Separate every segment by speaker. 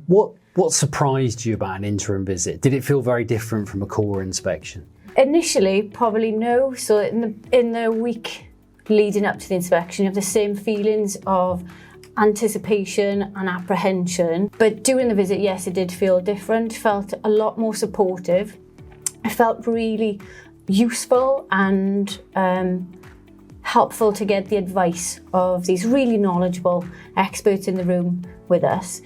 Speaker 1: What surprised you about an interim visit? Did it feel very different from a core inspection?
Speaker 2: Initially, probably no. So in the week leading up to the inspection, you have the same feelings of anticipation and apprehension. But during the visit, yes, it did feel different. Felt a lot more supportive. It felt really useful and helpful to get the advice of these really knowledgeable experts in the room with us.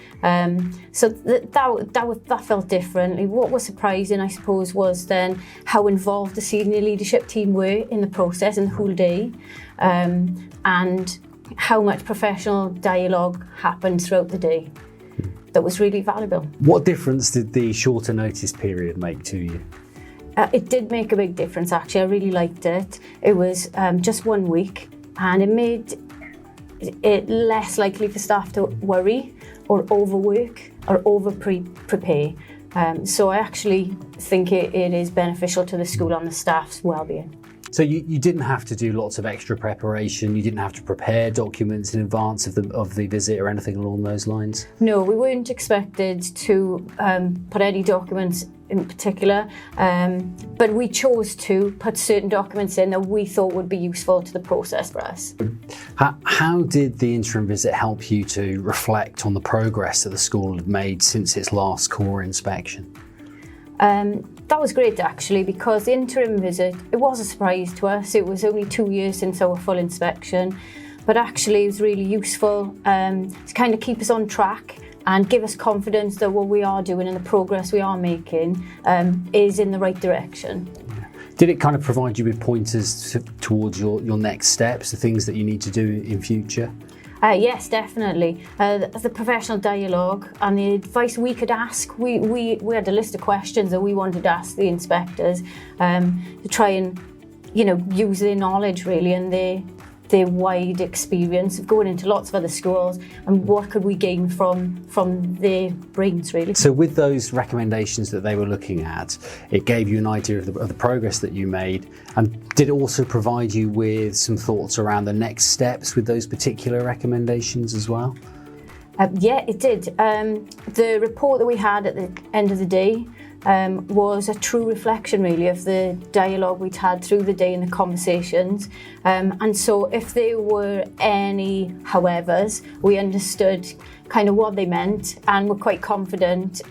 Speaker 2: So that felt differently. What was surprising, I suppose, was then how involved the senior leadership team were in the process and the whole day, and how much professional dialogue happened throughout the day. That was really valuable.
Speaker 1: What difference did the shorter notice period make to you?
Speaker 2: It did make a big difference, actually. I really liked it. It was just 1 week, and it made it less likely for staff to worry or overwork or over-prepare. So I actually think it is beneficial to the school and the staff's well-being.
Speaker 1: So you didn't have to do lots of extra preparation, you didn't have to prepare documents in advance of the visit or anything along those lines?
Speaker 2: No, we weren't expected to put any documents in particular, but we chose to put certain documents in that we thought would be useful to the process for us.
Speaker 1: How did the interim visit help you to reflect on the progress that the school had made since its last core inspection?
Speaker 2: That was great, actually, because the interim visit, it was a surprise to us. It was only 2 years since our full inspection, but actually it was really useful to kind of keep us on track and give us confidence that what we are doing and the progress we are making is in the right direction.
Speaker 1: Did it kind of provide you with pointers towards your next steps, the things that you need to do in future?
Speaker 2: Yes, definitely. The professional dialogue and the advice we could ask, we had a list of questions that we wanted to ask the inspectors to try and, use their knowledge really and their wide experience of going into lots of other schools and what could we gain from their brains really. So
Speaker 1: with those recommendations that they were looking at, it gave you an idea of the progress that you made, and did it also provide you with some thoughts around the next steps with those particular recommendations as well?
Speaker 2: Yeah, it did. The report that we had at the end of the day was a true reflection really of the dialogue we'd had through the day and the conversations, and so if there were any howevers, we understood kind of what they meant and were quite confident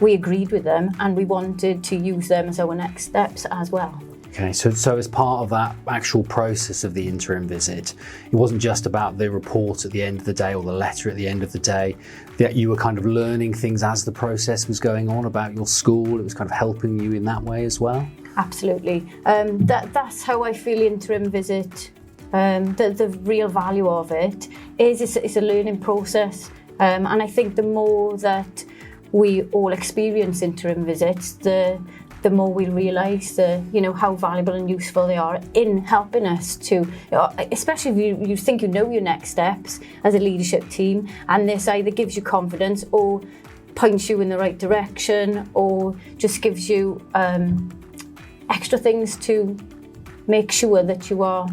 Speaker 2: we agreed with them and we wanted to use them as our next steps as well.
Speaker 1: Okay, so as part of that actual process of the interim visit, it wasn't just about the report at the end of the day or the letter at the end of the day, that you were kind of learning things as the process was going on about your school. It was kind of helping you in that way as well?
Speaker 2: Absolutely. That's how I feel the interim visit, the real value of it is it's a learning process. And I think the more that we all experience interim visits, the more we realise how valuable and useful they are in helping us to, especially if you think you know your next steps as a leadership team, and this either gives you confidence or points you in the right direction or just gives you extra things to make sure that you are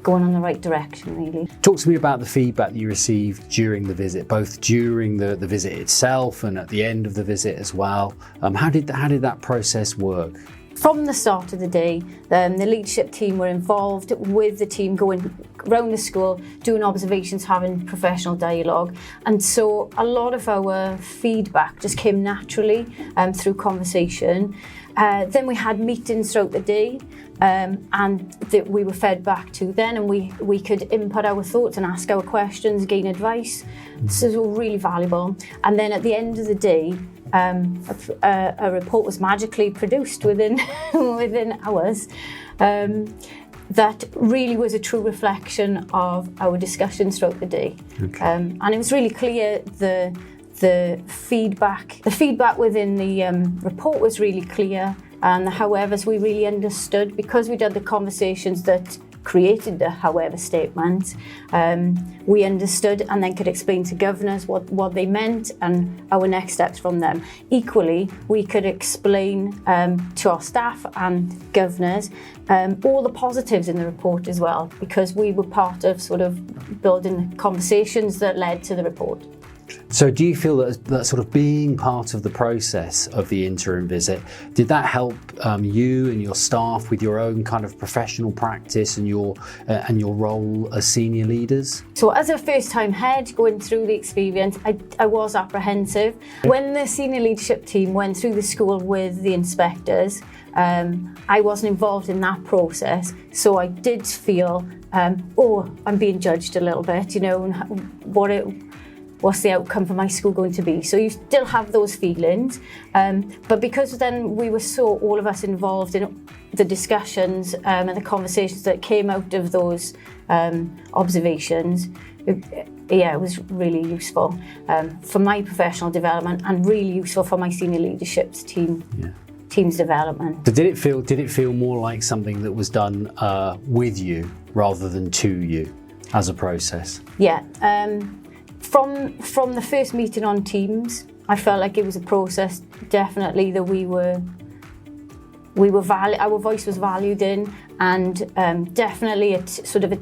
Speaker 2: going in the right direction, really.
Speaker 1: Talk to me about the feedback that you received during the visit, both during the visit itself and at the end of the visit as well. How did that process work?
Speaker 2: From the start of the day, the leadership team were involved with the team going around the school, doing observations, having professional dialogue. And so a lot of our feedback just came naturally through conversation. Then we had meetings throughout the day, and that we were fed back to then, and we could input our thoughts and ask our questions, gain advice. So it was really valuable. And then at the end of the day, a report was magically produced within hours. That really was a true reflection of our discussions throughout the day. Okay. And it was really clear the feedback within the report was really clear, and the howevers we really understood because we'd had the conversations that created the however statement. We understood and then could explain to governors what they meant and our next steps from them. Equally, we could explain to our staff and governors all the positives in the report as well, because we were part of sort of building conversations that led to the report.
Speaker 1: So do you feel that sort of being part of the process of the interim visit, did that help you and your staff with your own kind of professional practice and your role as senior leaders?
Speaker 2: So as a first-time head going through the experience, I was apprehensive. When the senior leadership team went through the school with the inspectors, I wasn't involved in that process, so I did feel, I'm being judged a little bit, you know, and what's the outcome for my school going to be? So you still have those feelings, but because then we were all of us involved in the discussions and the conversations that came out of those observations, it was really useful for my professional development and really useful for my senior leadership team's development.
Speaker 1: So did it feel more like something that was done with you rather than to you as a process?
Speaker 2: Yeah. From the first meeting on Teams, I felt like it was a process definitely that our voice was valued in, and definitely sort of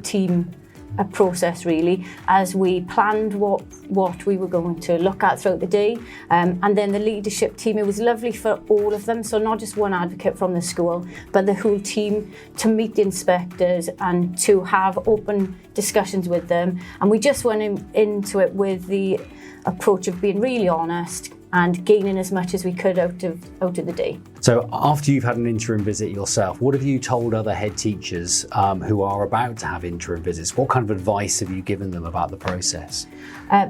Speaker 2: a process really, as we planned what we were going to look at throughout the day, and then the leadership team, it was lovely for all of them, so not just one advocate from the school but the whole team, to meet the inspectors and to have open discussions with them. And we just went into it with the approach of being really honest and gaining as much as we could out of the day.
Speaker 1: So after you've had an interim visit yourself, what have you told other head teachers who are about to have interim visits? What kind of advice have you given them about the process?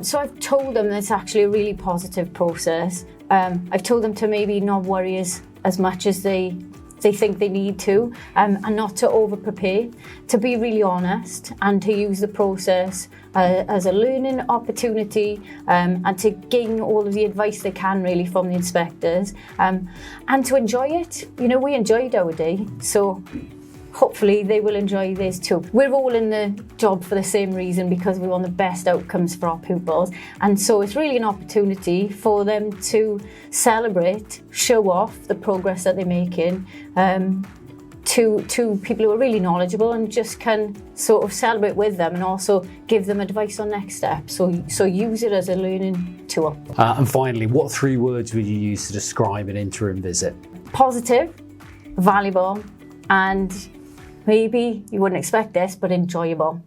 Speaker 2: So I've told them that it's actually a really positive process. I've told them to maybe not worry as much as they think they need to, and not to over-prepare, to be really honest and to use the process as a learning opportunity, and to gain all of the advice they can really from the inspectors, and to enjoy it. You know, we enjoyed our day, so hopefully they will enjoy this too. We're all in the job for the same reason, because we want the best outcomes for our pupils, and so it's really an opportunity for them to celebrate, show off the progress that they're making to people who are really knowledgeable, and just can sort of celebrate with them and also give them advice on next steps. So use it as a learning tool.
Speaker 1: And finally, what 3 words would you use to describe an interim visit?
Speaker 2: Positive, valuable, and maybe you wouldn't expect this, but enjoyable.